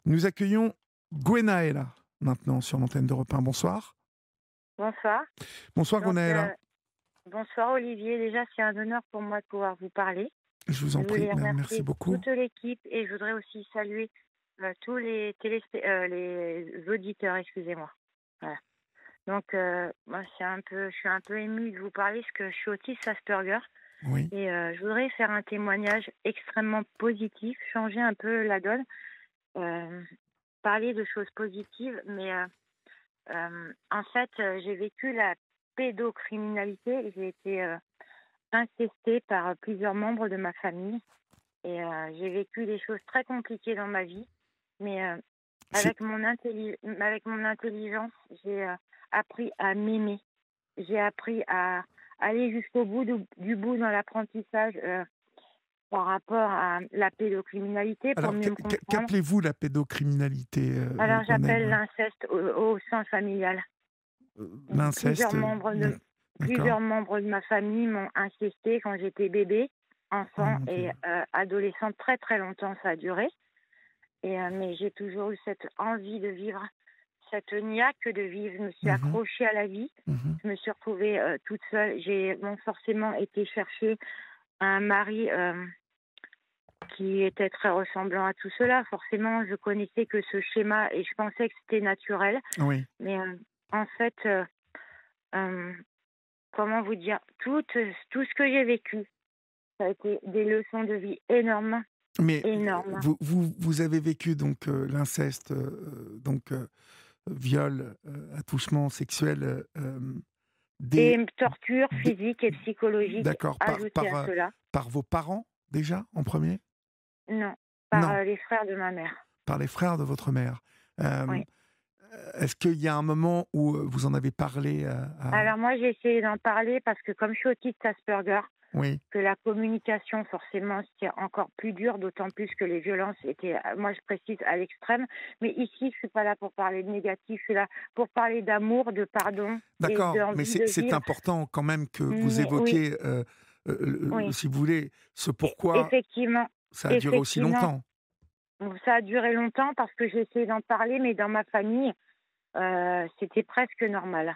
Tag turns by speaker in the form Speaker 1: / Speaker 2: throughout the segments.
Speaker 1: Nous accueillons Gwenaëlla maintenant sur l'antenne d'Europe 1. Bonsoir.
Speaker 2: Bonsoir.
Speaker 1: Bonsoir
Speaker 2: Donc,
Speaker 1: Gwenaëlla.
Speaker 2: bonsoir Olivier. Déjà, c'est un honneur pour moi de pouvoir vous parler.
Speaker 1: Je vous
Speaker 2: Je
Speaker 1: en prie,
Speaker 2: voulais
Speaker 1: merci
Speaker 2: remercier
Speaker 1: beaucoup.
Speaker 2: toute l'équipe et je voudrais aussi saluer tous les les auditeurs, excusez-moi. Voilà. Donc, moi, je suis un peu émue de vous parler parce que je suis autiste Asperger
Speaker 1: Oui.
Speaker 2: et je voudrais faire un témoignage extrêmement positif, changer un peu la donne, euh, parler de choses positives, mais en fait, j'ai vécu la pédocriminalité. J'ai été incestée par plusieurs membres de ma famille et j'ai vécu des choses très compliquées dans ma vie. Mais
Speaker 1: C'est...
Speaker 2: avec mon intelligence, j'ai appris à m'aimer. J'ai appris à aller jusqu'au bout du bout dans l'apprentissage par rapport à la pédocriminalité pour
Speaker 1: Alors,
Speaker 2: mieux me comprendre.
Speaker 1: qu'appelez-vous la pédocriminalité,
Speaker 2: Alors j'appelle
Speaker 1: Gwenaëlla?
Speaker 2: l'inceste au sein familial. Plusieurs
Speaker 1: L'inceste,
Speaker 2: membres de
Speaker 1: d'accord.
Speaker 2: plusieurs membres de ma famille m'ont incesté quand j'étais bébé,
Speaker 1: Oh
Speaker 2: enfant
Speaker 1: mon Dieu.
Speaker 2: et adolescente. Très très longtemps ça a duré. Et mais j'ai toujours eu cette envie de vivre, cette niaque de vivre. Je me suis
Speaker 1: Mhm,
Speaker 2: accrochée à la vie.
Speaker 1: mhm.
Speaker 2: Je me suis retrouvée toute seule. J'ai forcément été chercher un mari qui était très ressemblant à tout cela. Forcément, je connaissais que ce schéma et je pensais que c'était naturel.
Speaker 1: Oui.
Speaker 2: Mais en fait, euh, comment vous dire, tout ce que j'ai vécu, ça a été des leçons de vie énormes,
Speaker 1: Mais
Speaker 2: énormes.
Speaker 1: vous avez vécu donc l'inceste, donc viol, attouchement sexuel,
Speaker 2: Et
Speaker 1: des,
Speaker 2: une torture
Speaker 1: des-
Speaker 2: physique et psychologique
Speaker 1: d'accord,
Speaker 2: ajoutée à cela.
Speaker 1: par vos parents déjà en premier?
Speaker 2: Non, par
Speaker 1: Non,
Speaker 2: les frères de ma mère.
Speaker 1: par les frères de votre mère. Euh,
Speaker 2: Oui.
Speaker 1: Est-ce qu'il y a un moment où vous en avez parlé
Speaker 2: Alors moi, j'ai essayé d'en parler parce que comme je suis autiste Asperger,
Speaker 1: Oui,
Speaker 2: que la communication, forcément, c'était encore plus dur, d'autant plus que les violences étaient, moi je précise, à l'extrême. Mais ici, je suis pas là pour parler de négatif, je suis là pour parler d'amour, de pardon et
Speaker 1: d'accord, mais
Speaker 2: d'envie de
Speaker 1: c'est
Speaker 2: vivre.
Speaker 1: important quand même que vous
Speaker 2: Mais oui,
Speaker 1: évoquiez,
Speaker 2: oui,
Speaker 1: si vous voulez, ce pourquoi
Speaker 2: effectivement,
Speaker 1: ça a duré aussi
Speaker 2: effectivement.
Speaker 1: longtemps.
Speaker 2: Bon, ça a duré longtemps parce que j'ai essayé d'en parler, mais dans ma famille, c'était presque normal.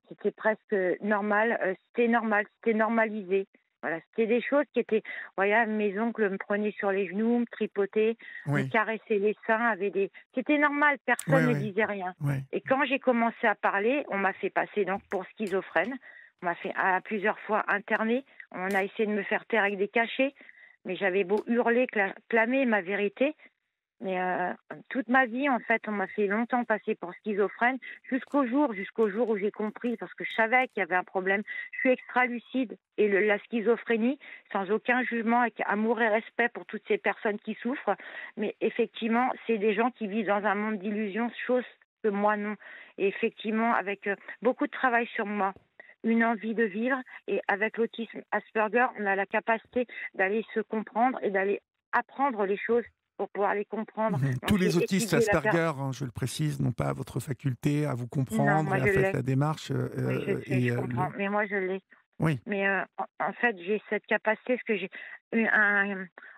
Speaker 2: C'était presque normal, c'était normal, c'était normalisé. Voilà, c'était des choses qui étaient, voilà, mes oncles me prenaient sur les genoux, me tripotaient, me
Speaker 1: Oui,
Speaker 2: caressaient les seins, c'était normal,
Speaker 1: oui,
Speaker 2: personne ne
Speaker 1: oui,
Speaker 2: disait rien.
Speaker 1: oui.
Speaker 2: Et quand j'ai commencé à parler, on m'a fait passer donc pour schizophrène. On m'a fait plusieurs fois interner. On a essayé de me faire taire avec des cachets, mais j'avais beau hurler, clamer ma vérité, mais toute ma vie, en fait, on m'a fait longtemps passer pour schizophrène, jusqu'au jour où j'ai compris, parce que je savais qu'il y avait un problème. Je suis extra-lucide et la schizophrénie, sans aucun jugement, avec amour et respect pour toutes ces personnes qui souffrent. Mais effectivement, c'est des gens qui vivent dans un monde d'illusions, chose que moi non. Et effectivement, avec beaucoup de travail sur moi, une envie de vivre, et avec l'autisme Asperger, on a la capacité d'aller se comprendre et d'aller apprendre les choses pour pouvoir les comprendre.
Speaker 1: Mhm.
Speaker 2: Donc
Speaker 1: Tous
Speaker 2: j'ai
Speaker 1: les autistes
Speaker 2: étudié
Speaker 1: Asperger, hein, je le précise, n'ont pas votre faculté à vous
Speaker 2: non,
Speaker 1: comprendre
Speaker 2: moi
Speaker 1: et à
Speaker 2: je
Speaker 1: faire
Speaker 2: l'ai.
Speaker 1: la démarche.
Speaker 2: Oui, je sais, je comprends. Mais moi je l'ai.
Speaker 1: Oui,
Speaker 2: Mais en fait, j'ai cette capacité parce que j'ai eu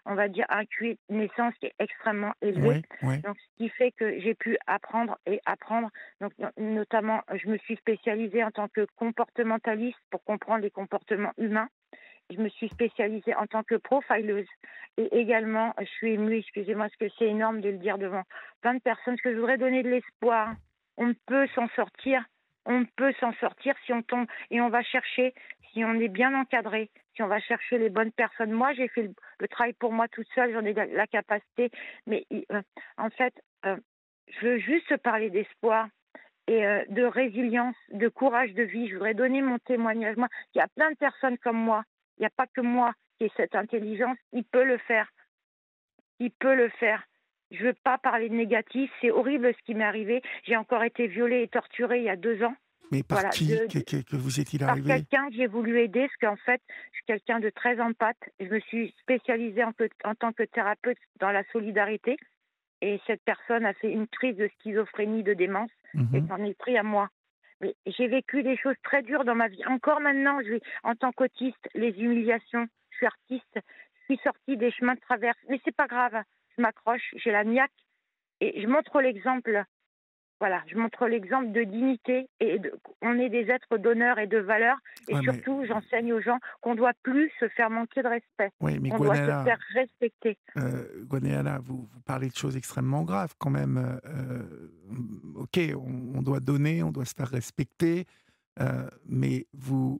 Speaker 2: on va dire, un QI de naissance qui est extrêmement élevé.
Speaker 1: oui, oui.
Speaker 2: Donc, ce qui fait que j'ai pu apprendre et apprendre. Donc, notamment, je me suis spécialisée en tant que comportementaliste pour comprendre les comportements humains. Je me suis spécialisée en tant que profileuse. Et également, je suis émue, excusez-moi, parce que c'est énorme de le dire devant plein de personnes, parce que je voudrais donner de l'espoir. On peut s'en sortir. On peut s'en sortir si on tombe et on va chercher, si on est bien encadré, si on va chercher les bonnes personnes. Moi, j'ai fait le travail pour moi toute seule, j'en ai la capacité. Mais en fait, je veux juste parler d'espoir et de résilience, de courage de vie. Je voudrais donner mon témoignage. Moi, il y a plein de personnes comme moi. Il n'y a pas que moi qui ai cette intelligence. Il peut le faire. Il peut le faire. Je veux pas parler de négatif. C'est horrible ce qui m'est arrivé. J'ai encore été violée et torturée il y a 2 ans.
Speaker 1: Mais par
Speaker 2: Voilà,
Speaker 1: qui que vous est-il
Speaker 2: par
Speaker 1: arrivé?
Speaker 2: quelqu'un que j'ai voulu aider, parce qu'en fait, je suis quelqu'un de très empathe. Je me suis spécialisée en tant que thérapeute dans la solidarité. Et cette personne a fait une crise de schizophrénie, de démence, et
Speaker 1: Mhm.
Speaker 2: j'en ai pris à moi. Mais j'ai vécu des choses très dures dans ma vie. Encore maintenant, en tant qu'autiste, les humiliations. Je suis artiste, je suis sortie des chemins de traverse. Mais c'est pas grave, je m'accroche, j'ai la niaque. et je montre l'exemple. Voilà, je montre l'exemple de dignité on est des êtres d'honneur et de valeur et
Speaker 1: Ouais, mais,
Speaker 2: surtout j'enseigne aux gens qu'on ne doit plus se faire manquer de respect,
Speaker 1: oui, mais
Speaker 2: qu'on doit se
Speaker 1: Gwenaëlla,
Speaker 2: faire respecter.
Speaker 1: Gwenaëlla, vous parlez de choses extrêmement graves quand même. Ok, on doit donner, on doit se faire respecter, mais vous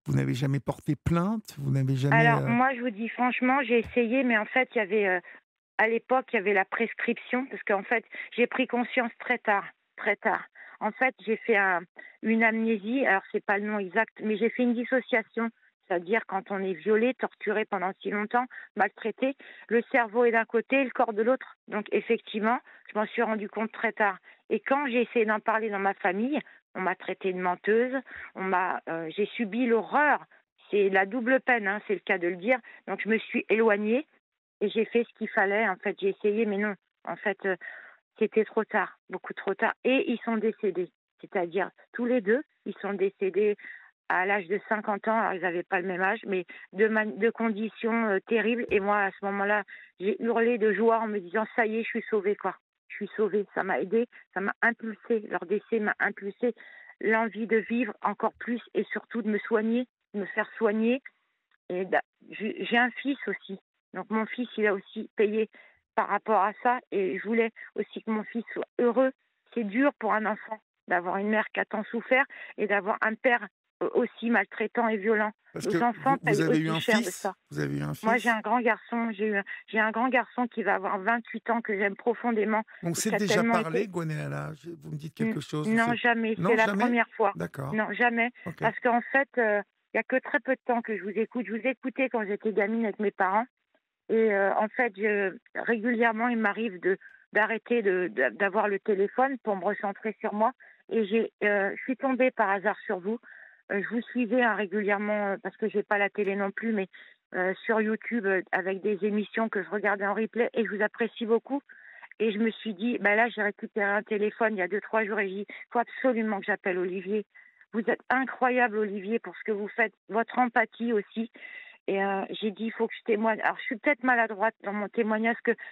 Speaker 1: n'avez jamais porté plainte, vous n'avez jamais.
Speaker 2: Alors moi je vous dis franchement, j'ai essayé mais en fait il y avait à l'époque, il y avait la prescription parce qu'en fait, j'ai pris conscience très tard, très tard. En fait, j'ai fait une amnésie, alors c'est pas le nom exact, mais j'ai fait une dissociation, c'est-à-dire quand on est violé, torturé pendant si longtemps, maltraité, le cerveau est d'un côté et le corps de l'autre. Donc effectivement, je m'en suis rendu compte très tard. Et quand j'ai essayé d'en parler dans ma famille, on m'a traité de menteuse, j'ai subi l'horreur. C'est la double peine, hein, c'est le cas de le dire. Donc je me suis éloignée. Et j'ai fait ce qu'il fallait. En fait, j'ai essayé, mais non. En fait, c'était trop tard, beaucoup trop tard. Et ils sont décédés. C'est-à-dire, tous les deux, ils sont décédés à l'âge de 50 ans. Alors, ils n'avaient pas le même âge, mais de conditions terribles. Et moi, à ce moment-là, j'ai hurlé de joie en me disant, ça y est, je suis sauvée, quoi. Je suis sauvée. Ça m'a aidée, ça m'a impulsée. Leur décès m'a impulsé l'envie de vivre encore plus et surtout de me soigner, de me faire soigner. Et j'ai un fils aussi. Donc mon fils, il a aussi payé par rapport à ça. Et je voulais aussi que mon fils soit heureux. C'est dur pour un enfant d'avoir une mère qui a tant souffert et d'avoir un père aussi maltraitant et violent.
Speaker 1: Parce que
Speaker 2: Nos enfants
Speaker 1: vous
Speaker 2: payent
Speaker 1: avez eu
Speaker 2: aussi
Speaker 1: un
Speaker 2: cher de
Speaker 1: fils,
Speaker 2: ça.
Speaker 1: vous avez eu un
Speaker 2: Moi, j'ai
Speaker 1: fils.
Speaker 2: un grand garçon. J'ai un grand garçon qui va avoir 28 ans que j'aime profondément
Speaker 1: On
Speaker 2: et
Speaker 1: s'est
Speaker 2: qui a
Speaker 1: déjà
Speaker 2: tellement été.
Speaker 1: parlé, Gwenaëlla. Vous me dites quelque chose.
Speaker 2: Non, jamais. C'est
Speaker 1: Non,
Speaker 2: la
Speaker 1: jamais.
Speaker 2: première fois.
Speaker 1: D'accord.
Speaker 2: Non, jamais.
Speaker 1: Ok.
Speaker 2: Parce qu'en fait, il y a que très peu de temps que je vous écoute. Je vous écoutais quand j'étais gamine avec mes parents. Et en fait, régulièrement, il m'arrive d'arrêter d'avoir le téléphone pour me recentrer sur moi. Et je suis tombée par hasard sur vous. Je vous suivais hein, régulièrement parce que j'ai pas la télé non plus, mais sur YouTube avec des émissions que je regardais en replay et je vous apprécie beaucoup. Et je me suis dit, bah là, j'ai récupéré un téléphone il y a 2, 3 jours et j'ai dit, il faut absolument que j'appelle Olivier. Vous êtes incroyable, Olivier, pour ce que vous faites, votre empathie aussi. Et j'ai dit, il faut que je témoigne. Alors, je suis peut-être maladroite dans mon témoignage, parce que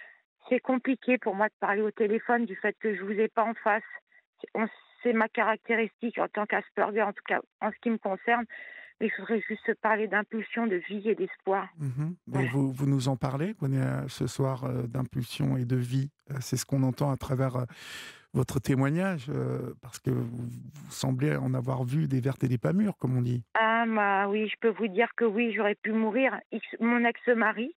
Speaker 2: c'est compliqué pour moi de parler au téléphone du fait que je vous ai pas en face. C'est ma caractéristique en tant qu'Asperger, en tout cas en ce qui me concerne. Mais il faudrait juste parler d'impulsion, de vie et d'espoir.
Speaker 1: Mhm. Mais
Speaker 2: Voilà.
Speaker 1: vous nous en parlez, ce soir, d'impulsion et de vie. C'est ce qu'on entend à travers votre témoignage, parce que vous semblez en avoir vu des vertes et des pas mûres, comme on dit.
Speaker 2: Ah, bah oui, je peux vous dire que oui, j'aurais pu mourir. Mon ex-mari,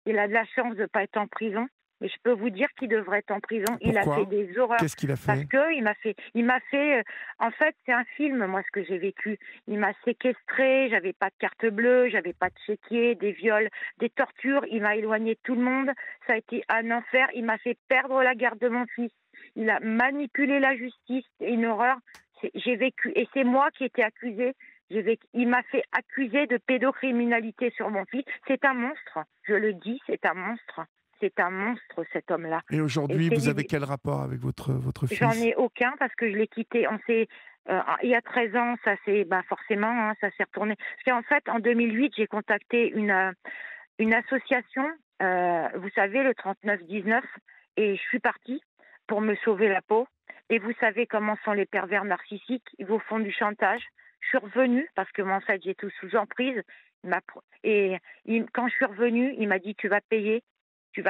Speaker 2: il a de la chance de ne pas être en prison. Mais je peux vous dire qu'il devrait être en prison. Il a fait
Speaker 1: Pourquoi?
Speaker 2: des horreurs.
Speaker 1: Qu'est-ce qu'il a
Speaker 2: Parce
Speaker 1: fait?
Speaker 2: que en fait, c'est un film, moi, ce que j'ai vécu. Il m'a séquestré, j'avais pas de carte bleue, j'avais pas de chéquier, des viols, des tortures. Il m'a éloigné de tout le monde. Ça a été un enfer. Il m'a fait perdre la garde de mon fils. Il a manipulé la justice. C'est une horreur. J'ai vécu, et c'est moi qui étais accusée. Il m'a fait accuser de pédocriminalité sur mon fils. C'est un monstre, je le dis, c'est un monstre. C'est un monstre, cet homme-là.
Speaker 1: Et
Speaker 2: Et
Speaker 1: aujourd'hui,
Speaker 2: c'est
Speaker 1: vous avez
Speaker 2: lui.
Speaker 1: quel rapport avec votre
Speaker 2: J'en
Speaker 1: fils?
Speaker 2: ai aucun parce que je l'ai quitté. Il y a 13 ans, ça s'est, forcément, hein, ça s'est retourné. Parce qu'en fait, en 2008, j'ai contacté une association, vous savez, le 3919, et je suis partie pour me sauver la peau. Et vous savez comment sont les pervers narcissiques, ils vous font du chantage. Je suis revenue parce que en fait, j'ai tout sous emprise. Quand je suis revenue, il m'a dit, tu vas payer, je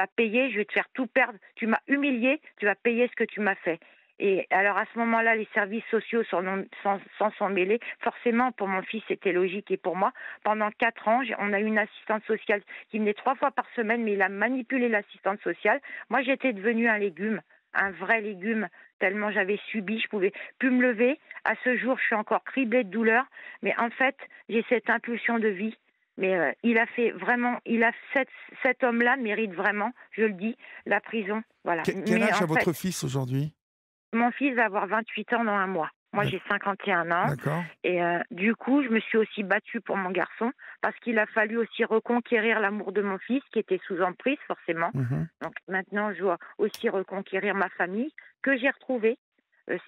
Speaker 2: vais te faire tout perdre. Tu m'as humiliée, tu vas payer ce que tu m'as fait. Et alors à ce moment-là, les services sociaux s'en sont mêlés. Forcément, pour mon fils, c'était logique et pour moi. Pendant 4 ans, on a eu une assistante sociale qui venait 3 fois par semaine, mais il a manipulé l'assistante sociale. Moi, j'étais devenue un légume, un vrai légume, tellement j'avais subi, je pouvais plus me lever. À ce jour, je suis encore criblée de douleur, mais en fait, j'ai cette impulsion de vie. Mais cet homme-là mérite vraiment, je le dis, la prison. Voilà.
Speaker 1: Quel
Speaker 2: Mais
Speaker 1: âge
Speaker 2: en
Speaker 1: a
Speaker 2: fait,
Speaker 1: votre fils aujourd'hui?
Speaker 2: mon fils va avoir 28 ans dans un mois. Moi,
Speaker 1: D'ac-
Speaker 2: j'ai 51 ans.
Speaker 1: D'accord.
Speaker 2: Et du coup, je me suis aussi battue pour mon garçon parce qu'il a fallu aussi reconquérir l'amour de mon fils qui était sous emprise, forcément.
Speaker 1: Mhm.
Speaker 2: Donc maintenant, je dois aussi reconquérir ma famille que j'ai retrouvée.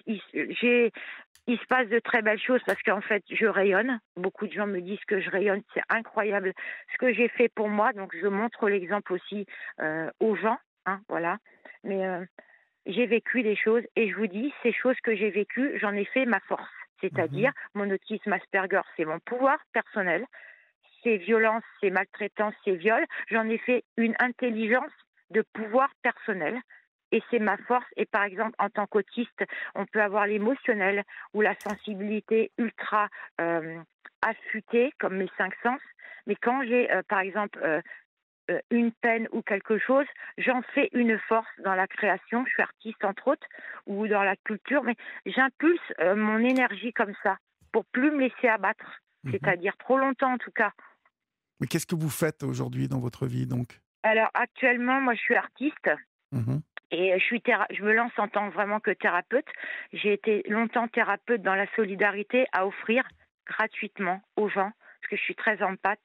Speaker 2: Il se passe de très belles choses parce qu'en fait, je rayonne. Beaucoup de gens me disent que je rayonne. C'est incroyable ce que j'ai fait pour moi. Donc, je montre l'exemple aussi aux gens. hein, voilà. Mais j'ai vécu des choses et je vous dis, ces choses que j'ai vécues, j'en ai fait ma force. C'est-à-dire,
Speaker 1: Mhm.
Speaker 2: mon autisme Asperger, c'est mon pouvoir personnel. Ces violences, ces maltraitances, ces viols, j'en ai fait une intelligence de pouvoir personnel. Et c'est ma force. Et par exemple, en tant qu'autiste, on peut avoir l'émotionnel ou la sensibilité ultra euh, affûtée, comme mes cinq sens. Mais quand j'ai, par exemple, une peine ou quelque chose, j'en fais une force dans la création. Je suis artiste, entre autres, ou dans la culture, mais j'impulse mon énergie comme ça pour plus me laisser abattre.
Speaker 1: Mhm.
Speaker 2: C'est-à-dire trop longtemps, en tout cas.
Speaker 1: Mais qu'est-ce que vous faites aujourd'hui dans votre vie, donc?
Speaker 2: Alors actuellement, moi je suis artiste
Speaker 1: Mhm.
Speaker 2: et je me lance en tant vraiment que thérapeute. J'ai été longtemps thérapeute dans la solidarité à offrir gratuitement aux gens parce que je suis très empathe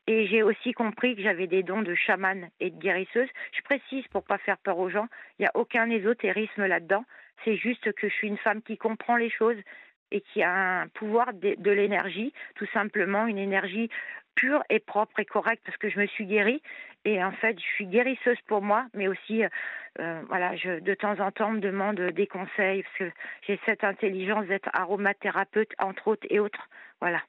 Speaker 2: et j'ai aussi compris que j'avais des dons de chamane et de guérisseuse. Je précise pour pas faire peur aux gens, il n'y a aucun ésotérisme là-dedans. C'est juste que je suis une femme qui comprend les choses et qui a un pouvoir de l'énergie, tout simplement une énergie pure et propre et correcte parce que je me suis guérie et en fait je suis guérisseuse pour moi mais aussi voilà, de temps en temps, on me demande des conseils parce que j'ai cette intelligence d'être aromathérapeute, entre autres et autres. Voilà.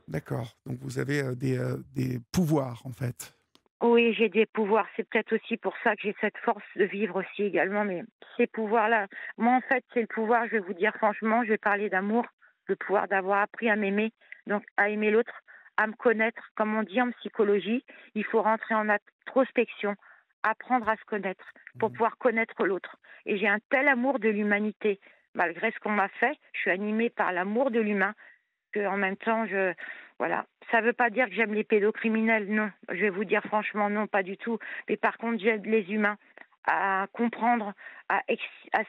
Speaker 1: D'accord. Donc vous avez des pouvoirs, en fait.
Speaker 2: Oui, j'ai des pouvoirs. C'est peut-être aussi pour ça que j'ai cette force de vivre aussi également. Mais ces pouvoirs-là, moi, en fait, c'est le pouvoir, je vais vous dire franchement, je vais parler d'amour, le pouvoir d'avoir appris à m'aimer, donc à aimer l'autre, à me connaître. Comme on dit en psychologie, il faut rentrer en introspection, apprendre à se connaître pour
Speaker 1: Mhm.
Speaker 2: pouvoir connaître l'autre. Et j'ai un tel amour de l'humanité. Malgré ce qu'on m'a fait, je suis animée par l'amour de l'humain que en même temps, voilà. Ça ne veut pas dire que j'aime les pédocriminels, non. Je vais vous dire franchement, non, pas du tout. Mais par contre, j'aide les humains à comprendre, à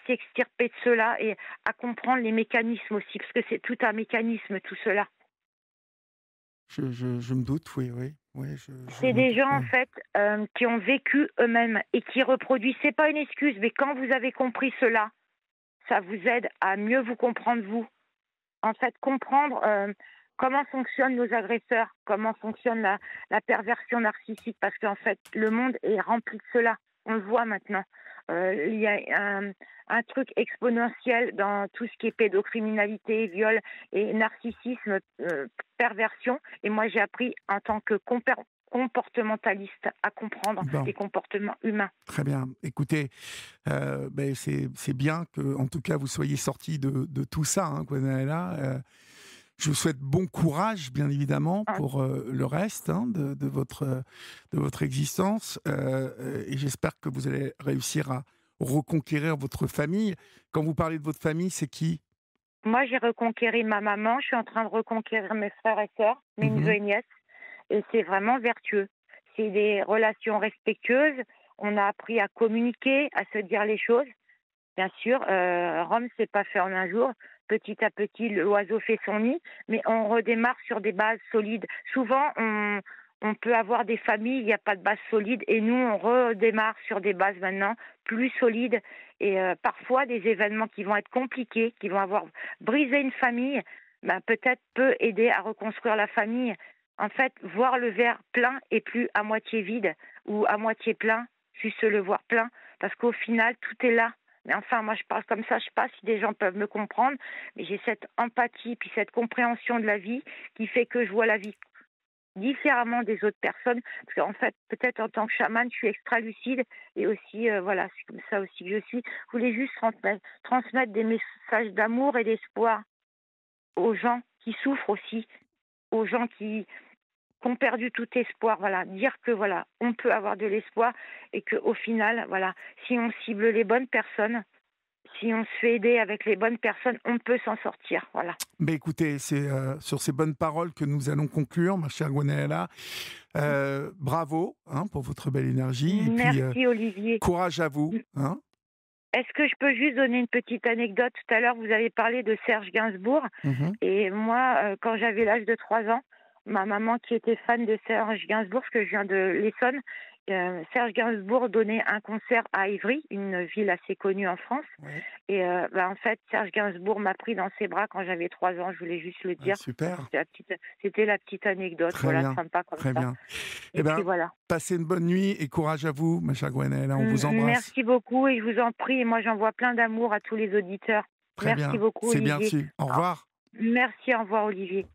Speaker 2: s'extirper de cela et à comprendre les mécanismes aussi, parce que c'est tout un mécanisme, tout cela.
Speaker 1: Je me doute, oui, oui. Oui, je
Speaker 2: C'est
Speaker 1: me
Speaker 2: des
Speaker 1: doute,
Speaker 2: gens, en
Speaker 1: oui.
Speaker 2: fait, qui ont vécu eux-mêmes et qui reproduisent. C'est pas une excuse, mais quand vous avez compris cela, ça vous aide à mieux vous comprendre, vous. En fait, comprendre comment fonctionnent nos agresseurs, comment fonctionne la perversion narcissique, parce qu'en fait, le monde est rempli de cela. On le voit maintenant. Il y a un truc exponentiel dans tout ce qui est pédocriminalité, viol et narcissisme, perversion. Et moi, j'ai appris en tant que comportementaliste à comprendre
Speaker 1: Bon,
Speaker 2: les comportements humains.
Speaker 1: très bien. Écoutez, ben, c'est bien que, en tout cas, vous soyez sorti de tout ça, hein, Gwenaëlla. Je vous souhaite bon courage, bien évidemment,
Speaker 2: En
Speaker 1: pour le reste, hein, de votre existence. Et j'espère que vous allez réussir à reconquérir votre famille. Quand vous parlez de votre famille, c'est qui?
Speaker 2: Moi, j'ai reconquéri ma maman, je suis en train de reconquérir mes frères et sœurs, mes neveux
Speaker 1: Mhm.
Speaker 2: et nièces, et c'est vraiment vertueux. C'est des relations respectueuses, on a appris à communiquer, à se dire les choses. Bien sûr, Rome, c'est pas fait en un jour. Petit à petit, l'oiseau fait son nid, mais on redémarre sur des bases solides. Souvent, on peut avoir des familles, il n'y a pas de base solide, et nous, on redémarre sur des bases maintenant plus solides. Et parfois, des événements qui vont être compliqués, qui vont avoir brisé une famille, ben, peut-être peut aider à reconstruire la famille. En fait, voir le verre plein et plus à moitié vide ou à moitié plein, juste le voir plein, parce qu'au final, tout est là. Mais enfin, moi, je parle comme ça, je ne sais pas si des gens peuvent me comprendre, mais j'ai cette empathie, puis cette compréhension de la vie qui fait que je vois la vie différemment des autres personnes. Parce qu'en fait, peut-être en tant que chamane, je suis extra lucide et aussi, voilà, c'est comme ça aussi que je suis. Je voulais juste transmettre des messages d'amour et d'espoir aux gens qui souffrent aussi, aux gens qui ont perdu tout espoir, voilà, dire que voilà, on peut avoir de l'espoir et que au final, voilà, si on cible les bonnes personnes, si on se fait aider avec les bonnes personnes, on peut s'en sortir. Voilà.
Speaker 1: Ben écoutez, c'est sur ces bonnes paroles que nous allons conclure, ma chère Gwenaëlla. Bravo, hein, pour votre belle énergie et puis
Speaker 2: Merci Olivier.
Speaker 1: courage à vous. Hein.
Speaker 2: Est-ce que je peux juste donner une petite anecdote? Tout à l'heure, vous avez parlé de Serge Gainsbourg.
Speaker 1: Mhm.
Speaker 2: Et moi, quand j'avais l'âge de 3 ans, ma maman qui était fan de Serge Gainsbourg, parce que je viens de l'Essonne, Serge Gainsbourg donnait un concert à Ivry, une ville assez connue en France.
Speaker 1: Ouais.
Speaker 2: Et en fait, Serge Gainsbourg m'a pris dans ses bras quand j'avais 3 ans. Je voulais juste le
Speaker 1: Ah,
Speaker 2: dire.
Speaker 1: super.
Speaker 2: C'était la petite anecdote.
Speaker 1: Très
Speaker 2: Voilà,
Speaker 1: bien.
Speaker 2: sympa comme
Speaker 1: Très
Speaker 2: ça.
Speaker 1: bien. Eh
Speaker 2: Et puis
Speaker 1: bien,
Speaker 2: voilà.
Speaker 1: passez une bonne nuit et courage à vous, ma chère Gwenaëlle. On vous embrasse.
Speaker 2: Merci beaucoup et je vous en prie. Et moi, j'envoie plein d'amour à tous les auditeurs.
Speaker 1: Très
Speaker 2: Merci
Speaker 1: bien.
Speaker 2: beaucoup,
Speaker 1: C'est bien
Speaker 2: Olivier.
Speaker 1: su. Au
Speaker 2: Au-
Speaker 1: revoir.
Speaker 2: Merci, au revoir, Olivier.